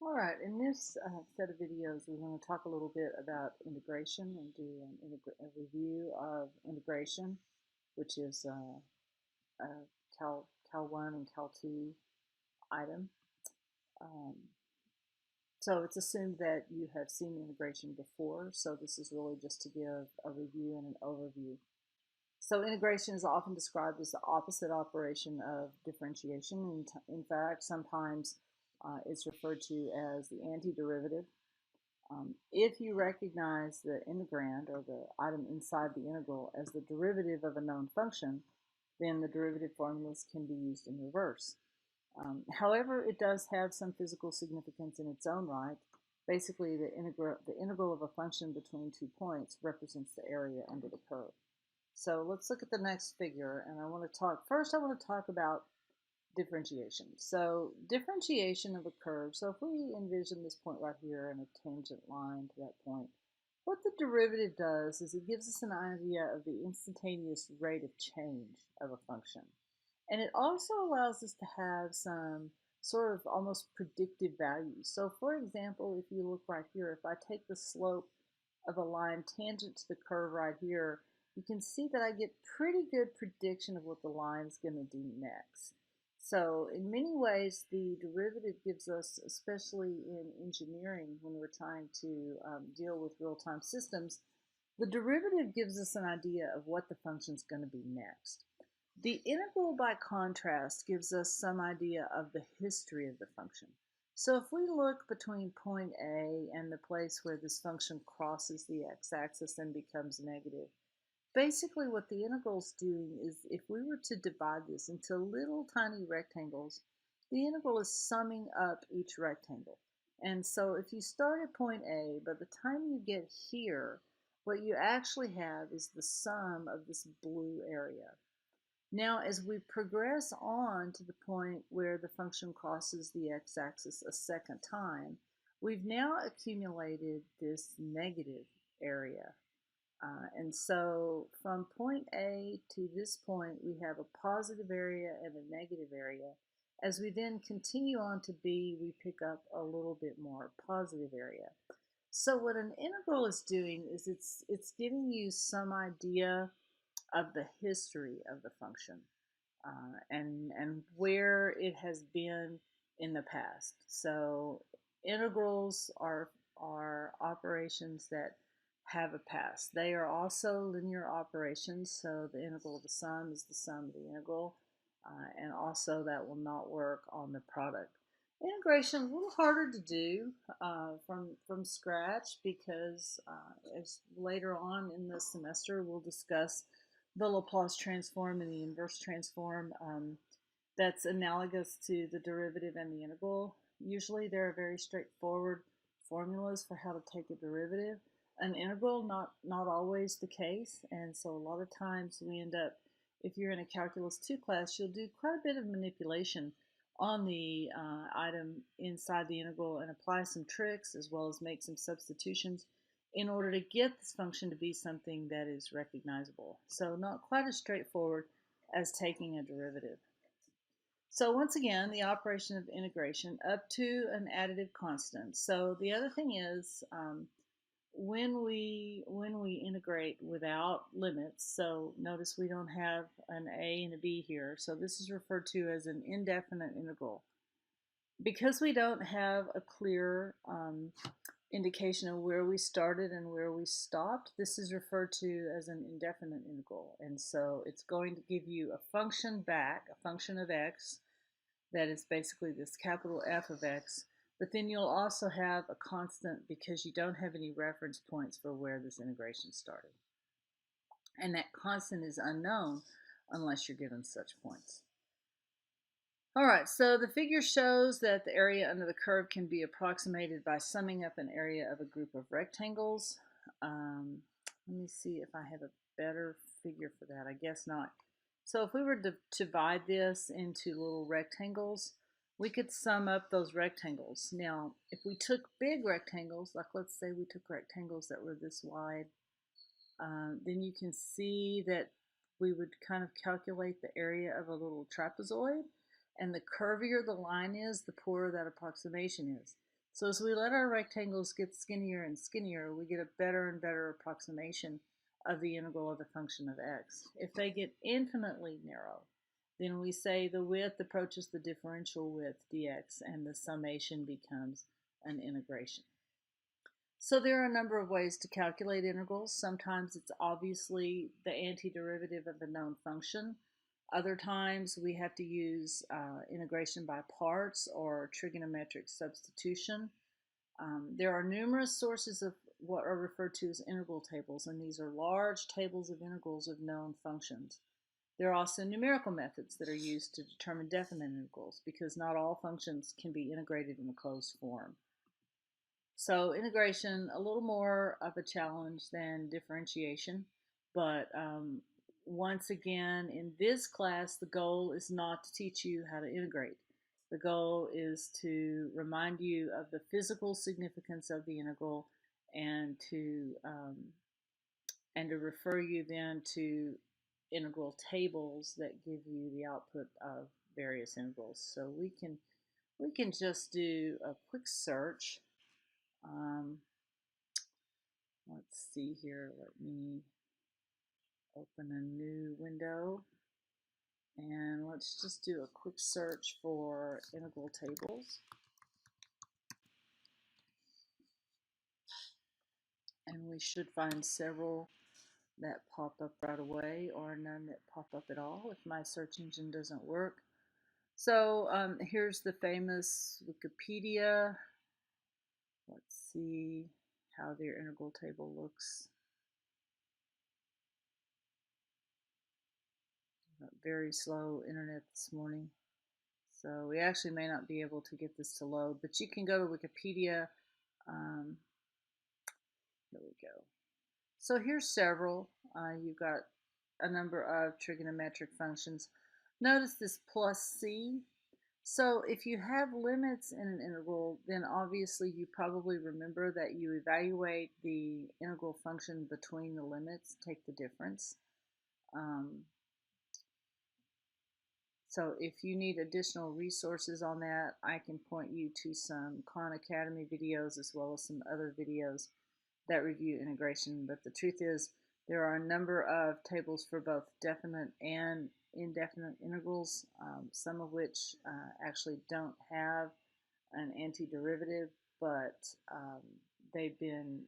All right, in this set of videos, we're going to talk a little bit about integration and do a review of integration, which is a Cal 1 and Cal 2 item. Um, so it's assumed that you have seen integration before, so this is really just to give a review and an overview. So integration is often described as the opposite operation of differentiation. In fact, sometimes it's referred to as the antiderivative. If you recognize the integrand or the item inside the integral as the derivative of a known function, then the derivative formulas can be used in reverse. However, it does have some physical significance in its own right. Basically, the integral of a function between 2 points represents the area under the curve. So let's look at the next figure, and I want to talk about differentiation. So differentiation of a curve. So if we envision this point right here and a tangent line to that point, what the derivative does is it gives us an idea of the instantaneous rate of change of a function. And it also allows us to have some sort of almost predictive values. So for example, if you look right here, if I take the slope of a line tangent to the curve right here, you can see that I get pretty good prediction of what the line is going to do next. So in many ways, the derivative gives us, especially in engineering, when we're trying to deal with real-time systems, the derivative gives us an idea of what the function is going to be next. The integral, by contrast, gives us some idea of the history of the function. So if we look between point A and the place where this function crosses the x-axis and becomes negative, basically what the integral is doing is if we were to divide this into little tiny rectangles, the integral is summing up each rectangle. And so if you start at point A, by the time you get here, what you actually have is the sum of this blue area. Now, as we progress on to the point where the function crosses the x-axis a second time, we've now accumulated this negative area. And so from point A to this point, we have a positive area and a negative area. As we then continue on to B, we pick up a little bit more positive area. So what an integral is doing is it's giving you some idea of the history of the function and where it has been in the past. So integrals are operations that have a past. They are also linear operations, so the integral of the sum is the sum of the integral, and also that will not work on the product. Integration is a little harder to do from scratch because as later on in the semester we'll discuss the Laplace transform and the inverse transform that's analogous to the derivative and the integral. Usually there are very straightforward formulas for how to take a derivative. An integral, not always the case, and so a lot of times we end up, if you're in a Calculus 2 class, you'll do quite a bit of manipulation on the item inside the integral and apply some tricks as well as make some substitutions in order to get this function to be something that is recognizable. So not quite as straightforward as taking a derivative. So once again, the operation of integration up to an additive constant. So the other thing is when we integrate without limits, so notice we don't have an a and a b here, so this is referred to as an indefinite integral. Because we don't have a clear indication of where we started and where we stopped, this is referred to as an indefinite integral. And so it's going to give you a function back, a function of x, that is basically this capital F of x, but then you'll also have a constant because you don't have any reference points for where this integration started. And that constant is unknown unless you're given such points. All right, so the figure shows that the area under the curve can be approximated by summing up an area of a group of rectangles. Let me see if I have a better figure for that. I guess not. So if we were to divide this into little rectangles, we could sum up those rectangles. Now, if we took big rectangles, like let's say we took rectangles that were this wide, then you can see that we would kind of calculate the area of a little trapezoid. And the curvier the line is, the poorer that approximation is. So as we let our rectangles get skinnier and skinnier, we get a better and better approximation of the integral of the function of x. If they get infinitely narrow, then we say the width approaches the differential width dx and the summation becomes an integration. So there are a number of ways to calculate integrals. Sometimes it's obviously the antiderivative of the known function. Other times we have to use integration by parts or trigonometric substitution. There are numerous sources of what are referred to as integral tables, and these are large tables of integrals of known functions. There are also numerical methods that are used to determine definite integrals because not all functions can be integrated in a closed form. So integration, a little more of a challenge than differentiation, but once again, in this class, the goal is not to teach you how to integrate. The goal is to remind you of the physical significance of the integral and to refer you then to integral tables that give you the output of various integrals. So we can just do a quick search. Um, let's see here. Let me open a new window and let's just do a quick search for integral tables. And we should find several that pop up right away or none that pop up at all if my search engine doesn't work. So here's the famous Wikipedia. Let's see how their integral table looks. Very slow internet this morning. So we actually may not be able to get this to load, but you can go to Wikipedia. Here we go. So here's several. You've got a number of trigonometric functions. Notice this plus c. So if you have limits in an integral, then obviously you probably remember that you evaluate the integral function between the limits, take the difference. So if you need additional resources on that, I can point you to some Khan Academy videos as well as some other videos that review integration. But the truth is there are a number of tables for both definite and indefinite integrals, some of which actually don't have an antiderivative, but they've been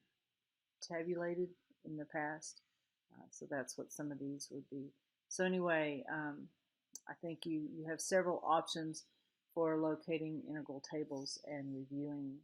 tabulated in the past. So that's what some of these would be. So anyway, I think you have several options for locating integral tables and reviewing